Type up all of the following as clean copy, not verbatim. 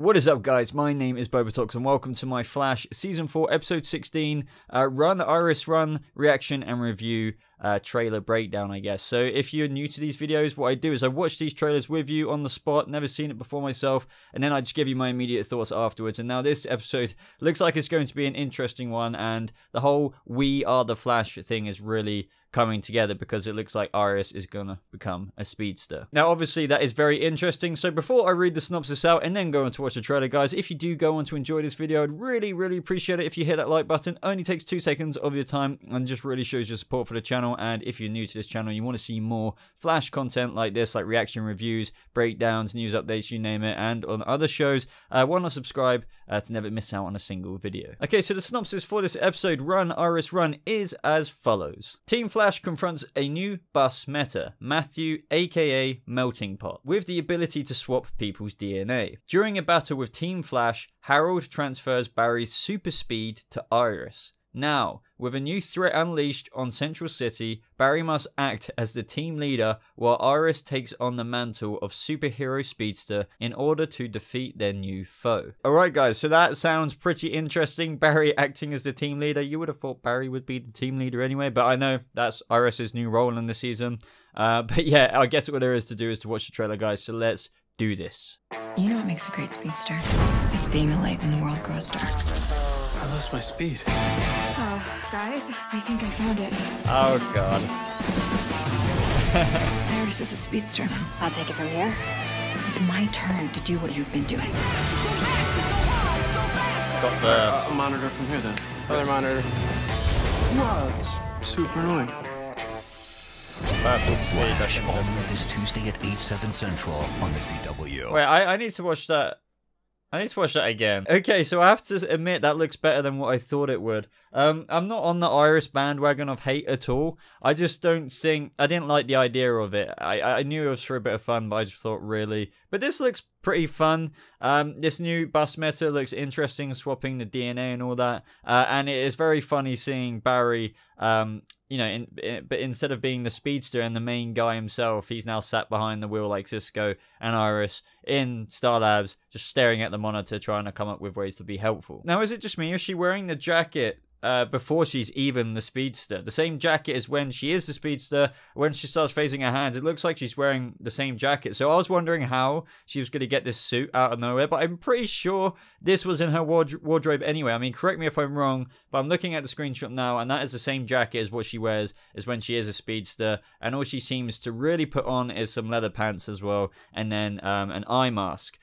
What is up, guys? My name is BobaTalks and welcome to my Flash Season 4 Episode 16 Run Iris Run reaction and review trailer breakdown, I guess. So if you're new to these videos, what I do is I watch these trailers with you on the spot, never seen it before myself, and then I just give you my immediate thoughts afterwards. And now this episode looks like it's going to be an interesting one, and the whole "We Are the Flash" thing is really coming together because it looks like Iris is gonna become a speedster. Now obviously that is very interesting, so before I read the synopsis out and then go on to watch the trailer, guys, if you do go on to enjoy this video, I'd really appreciate it if you hit that like button. Only takes 2 seconds of your time and just really shows your support for the channel. And if you're new to this channel, you want to see more Flash content like this, like reaction reviews, breakdowns, news updates, you name it, and on other shows, why not subscribe to never miss out on a single video. Okay, so the synopsis for this episode, Run Iris Run, is as follows. Team Flash confronts a new bus meta, Matthew aka Melting Pot, with the ability to swap people's DNA. During a battle with Team Flash, Harold transfers Barry's super speed to Iris. Now, with a new threat unleashed on Central City, Barry must act as the team leader while Iris takes on the mantle of superhero speedster in order to defeat their new foe. Alright guys, so that sounds pretty interesting. Barry acting as the team leader. You would have thought Barry would be the team leader anyway, but I know that's Iris's new role in the season. But yeah, I guess what there is to do is to watch the trailer, guys, so let's do this. You know what makes a great speedster? It's being the light when the world grows dark. I lost my speed. Guys, I think I found it. Oh god. Iris is a speedster now. I'll take it from here. It's my turn to do what you've been doing. Got the A monitor from here then. Other monitor. Wow, it's super annoying. purple speed. Flash, all new this Tuesday at 8/7 Central on the CW. Wait, I need to watch that. I need to watch that again. Okay, so I have to admit that looks better than what I thought it would. I'm not on the Iris bandwagon of hate at all. I just don't think... I didn't like the idea of it. I knew it was for a bit of fun, but I just thought, really? But this looks pretty fun. This new bus meta looks interesting, swapping the DNA and all that. And it is very funny seeing Barry... you know, but instead of being the speedster and the main guy himself, he's now sat behind the wheel like Cisco and Iris in Star Labs, just staring at the monitor, trying to come up with ways to be helpful. Now, is it just me, or is she wearing the jacket before she's even the speedster? The same jacket as when she is the speedster. When she starts phasing her hands, it looks like she's wearing the same jacket. So I was wondering how she was going to get this suit out of nowhere, but I'm pretty sure this was in her wardrobe anyway. I mean, correct me if I'm wrong, but I'm looking at the screenshot now, and that is the same jacket as what she wears as when she is a speedster. And all she seems to really put on is some leather pants as well, and then an eye mask.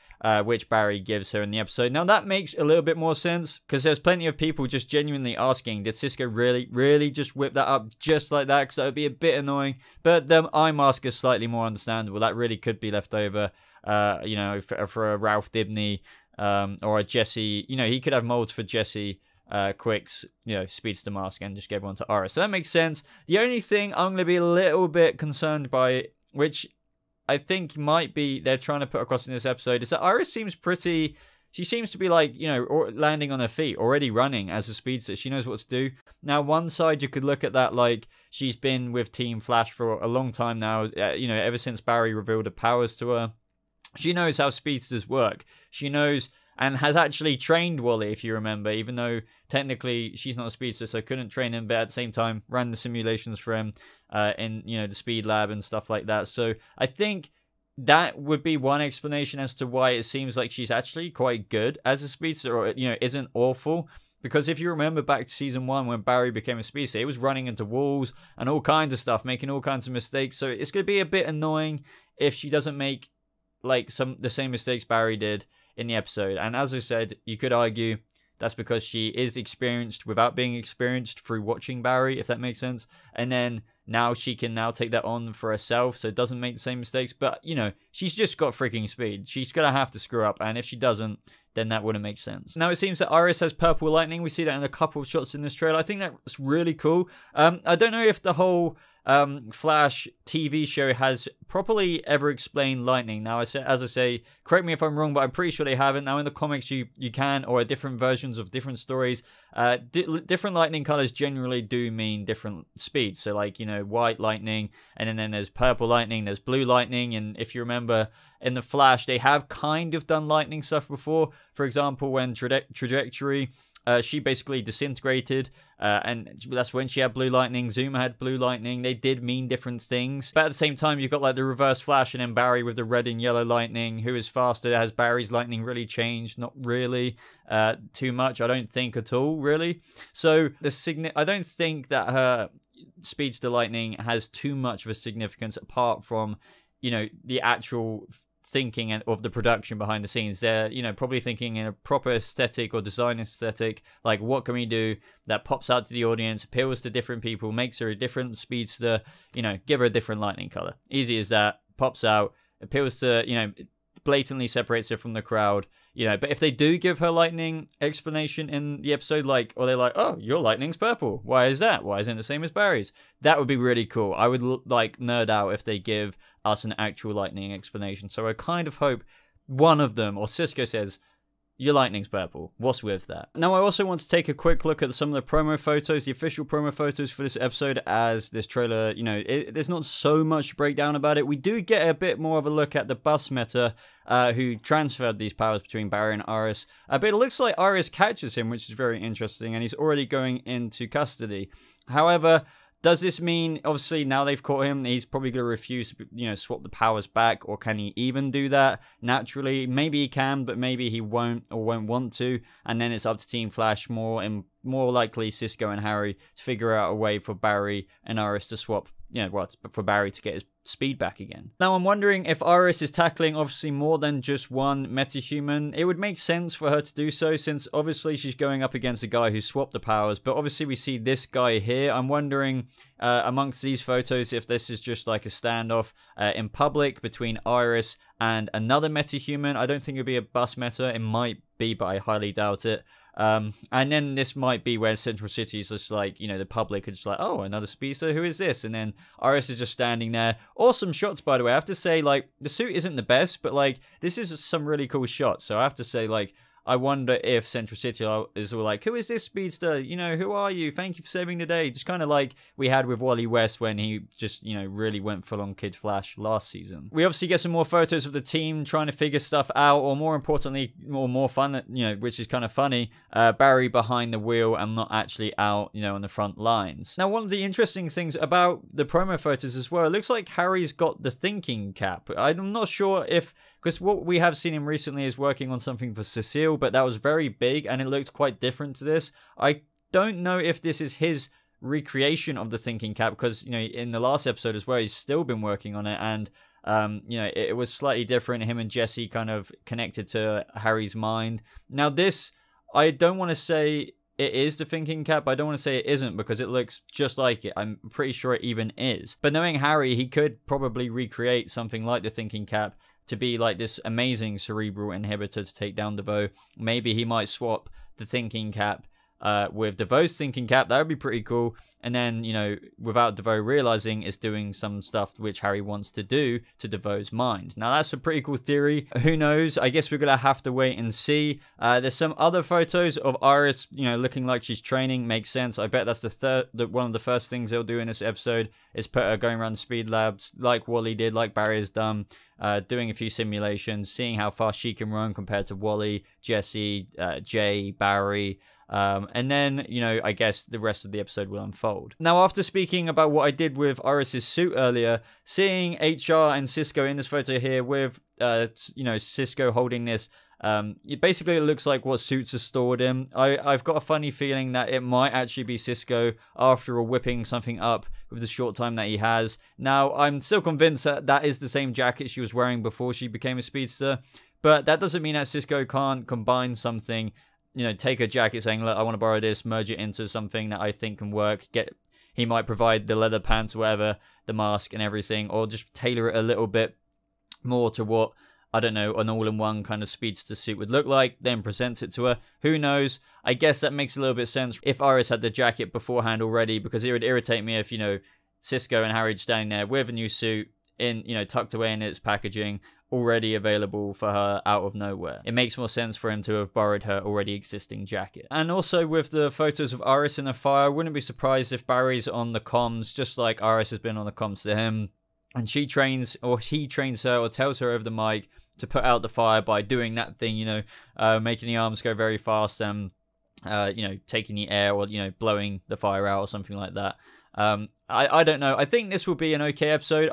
Which Barry gives her in the episode. Now that makes a little bit more sense, because there's plenty of people just genuinely asking, did Cisco really just whip that up just like that? Because that would be a bit annoying. But the eye mask is slightly more understandable. That really could be left over, you know, for a Ralph Dibny or a Jesse. You know, he could have molds for Jesse Quick's, you know, speedster mask and just give one to Iris. So that makes sense. The only thing I'm going to be a little bit concerned by, which I think might be they're trying to put across in this episode, is that Iris seems pretty... She seems to be like, you know, landing on her feet, already running as a speedster. She knows what to do. Now, one side you could look at that like she's been with Team Flash for a long time now, you know, ever since Barry revealed her powers to her. She knows how speedsters work. She knows... and has actually trained Wally, if you remember, even though technically she's not a speedster, so couldn't train him, but at the same time ran the simulations for him in, you know, the speed lab and stuff like that. So I think that would be one explanation as to why it seems like she's actually quite good as a speedster, or, you know, isn't awful. Because if you remember back to season 1 when Barry became a speedster, he was running into walls and all kinds of stuff, making all kinds of mistakes. So it's going to be a bit annoying if she doesn't make like the same mistakes Barry did in the episode. And as I said, you could argue that's because she is experienced without being experienced through watching Barry, if that makes sense. And then now she can now take that on for herself, so it doesn't make the same mistakes. But, you know, she's just got freaking speed. She's going to have to screw up, and if she doesn't, then that wouldn't make sense. Now, it seems that Iris has purple lightning. We see that in a couple of shots in this trailer. I think that's really cool. I don't know if the whole Flash TV show has properly ever explained lightning. Now, as I say, correct me if I'm wrong, but I'm pretty sure they haven't. Now, in the comics, you can, or different versions of different stories, different lightning colors generally do mean different speeds. So, like, you know, white lightning, and then there's purple lightning, there's blue lightning, and if you remember, in the Flash, they have kind of done lightning stuff before. For example, when Trajectory, she basically disintegrated, and that's when she had blue lightning. Zuma had blue lightning. They did mean different things. But at the same time, you've got like the reverse Flash and then Barry with the red and yellow lightning. Who is faster? Has Barry's lightning really changed? Not really too much, I don't think at all, really. So I don't think that her Speedster lightning has too much of a significance apart from, you know, the actual thinking of the production behind the scenes. They're, you know, probably thinking in a proper aesthetic or design aesthetic, like what can we do that pops out to the audience, appeals to different people, makes her a different speedster, you know, give her a different lightning color. Easy as that, pops out, appeals to, you know, blatantly separates her from the crowd, you know. But if they do give her lightning explanation in the episode, like, or they're like, oh, your lightning's purple, why is that, why isn't it the same as Barry's, that would be really cool. I would like nerd out if they give us an actual lightning explanation. So I kind of hope one of them, or Cisco, says your lightning's purple. What's with that? Now, I also want to take a quick look at some of the promo photos, the official promo photos for this episode, as this trailer, you know, there's not so much breakdown about it. We do get a bit more of a look at the bus meta, who transferred these powers between Barry and Iris. But it looks like Iris catches him, which is very interesting, and he's already going into custody. However, does this mean, obviously, now they've caught him, he's probably going to refuse to, you know, swap the powers back, or can he even do that naturally? Maybe he can, but maybe he won't or won't want to, and then it's up to Team Flash more, and more likely Cisco and Harry to figure out a way for Barry and Iris to swap, you know, what, for Barry to get his speed back again. Now, I'm wondering if Iris is tackling obviously more than just one metahuman. It would make sense for her to do so, since obviously she's going up against a guy who swapped the powers, but obviously we see this guy here. I'm wondering amongst these photos if this is just like a standoff in public between Iris and another metahuman. I don't think it would be a bus meta. It might be, but I highly doubt it. And then this might be where Central City is just like, you know, the public are just like, oh, another speedster, who is this? And then Iris is just standing there. Awesome shots, by the way. I have to say, like, the suit isn't the best, but like, this is some really cool shots. So I have to say, like, I wonder if Central City is all like, who is this speedster? You know, who are you? Thank you for saving the day. Just kind of like we had with Wally West when he just, you know, really went full on Kid Flash last season. We obviously get some more photos of the team trying to figure stuff out, or more importantly, or more fun, you know, which is kind of funny, Barry behind the wheel and not actually out, you know, on the front lines. Now, one of the interesting things about the promo photos as well, it looks like Harry's got the thinking cap. I'm not sure if, because what we have seen him recently is working on something for Cecile, but that was very big and it looked quite different to this. I don't know if this is his recreation of the thinking cap, because, you know, in the last episode as well, he's still been working on it, and you know, it was slightly different. Him and Jesse kind of connected to Harry's mind. Now this, I don't want to say it is the thinking cap. I don't want to say it isn't, because it looks just like it. I'm pretty sure it even is. But knowing Harry, he could probably recreate something like the thinking cap to be like this amazing cerebral inhibitor to take down DeVoe. Maybe he might swap the thinking cap with DeVoe's thinking cap. That would be pretty cool. And then, you know, without DeVoe realizing, it's doing some stuff which Harry wants to do to DeVoe's mind. Now, that's a pretty cool theory. Who knows? I guess we're going to have to wait and see. There's some other photos of Iris, you know, looking like she's training. Makes sense. I bet that's one of the first things they'll do in this episode is put her going around speed labs like Wally did, like Barry has done. Doing a few simulations, seeing how fast she can run compared to Wally, Jesse, Jay, Barry. And then, you know, I guess the rest of the episode will unfold. Now, after speaking about what I did with Iris's suit earlier, seeing HR and Cisco in this photo here with, you know, Cisco holding this, it basically looks like what suits are stored in. I've got a funny feeling that it might actually be Cisco after all whipping something up with the short time that he has. Now, I'm still convinced that that is the same jacket she was wearing before she became a speedster, but that doesn't mean that Cisco can't combine something, you know, take a jacket saying, look, I want to borrow this, merge it into something that I think can work. He might provide the leather pants, whatever, the mask and everything, or just tailor it a little bit more to what, I don't know, an all-in-one kind of speedster suit would look like, then presents it to her. Who knows? I guess that makes a little bit of sense if Iris had the jacket beforehand already, because it would irritate me if, you know, Cisco and Harry standing there with a new suit in, you know, tucked away in its packaging, already available for her out of nowhere. It makes more sense for him to have borrowed her already existing jacket. And also with the photos of Iris in the fire, I wouldn't be surprised if Barry's on the comms, just like Iris has been on the comms to him, and she trains, or he trains her, or tells her over the mic to put out the fire by doing that thing, you know, making the arms go very fast and, you know, taking the air, or, you know, blowing the fire out or something like that. I don't know. I think this will be an okay episode.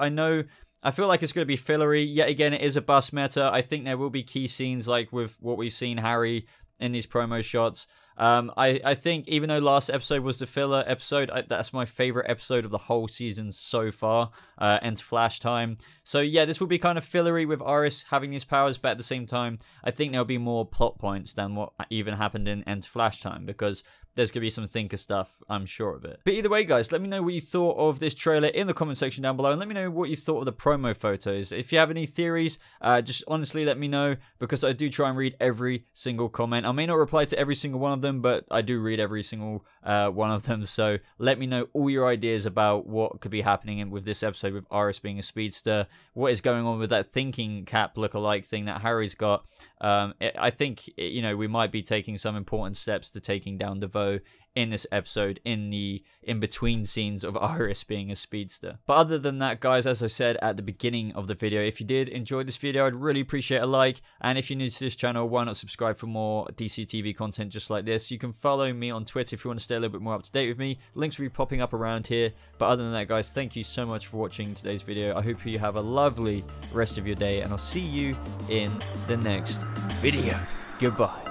I feel like it's going to be fillery. Yet again, it is a bus meta. I think there will be key scenes like with what we've seen Harry in these promo shots. I think even though last episode was the filler episode, that's my favorite episode of the whole season so far, Enter Flash time. So yeah, this will be kind of fillery with Iris having these powers, but at the same time, I think there'll be more plot points than what even happened in Enter Flash time, because there's going to be some thinker stuff, I'm sure of it. But either way, guys, let me know what you thought of this trailer in the comment section down below, and let me know what you thought of the promo photos. If you have any theories, just honestly let me know, because I do try and read every single comment. I may not reply to every single one of them, but I do read every single one of them, so let me know all your ideas about what could be happening with this episode with Iris being a speedster, what is going on with that thinking cap look-alike thing that Harry's got. I think, you know, we might be taking some important steps to taking down DeVoe in this episode, in the in-between scenes of Iris being a speedster. But other than that, guys, as I said at the beginning of the video, if you did enjoy this video, I'd really appreciate a like, and if you're new to this channel, why not subscribe for more DC TV content just like this. You can follow me on Twitter if you want to stay a little bit more up to date with me. Links will be popping up around here. But other than that, guys, thank you so much for watching today's video. I hope you have a lovely rest of your day, and I'll see you in the next video. Goodbye.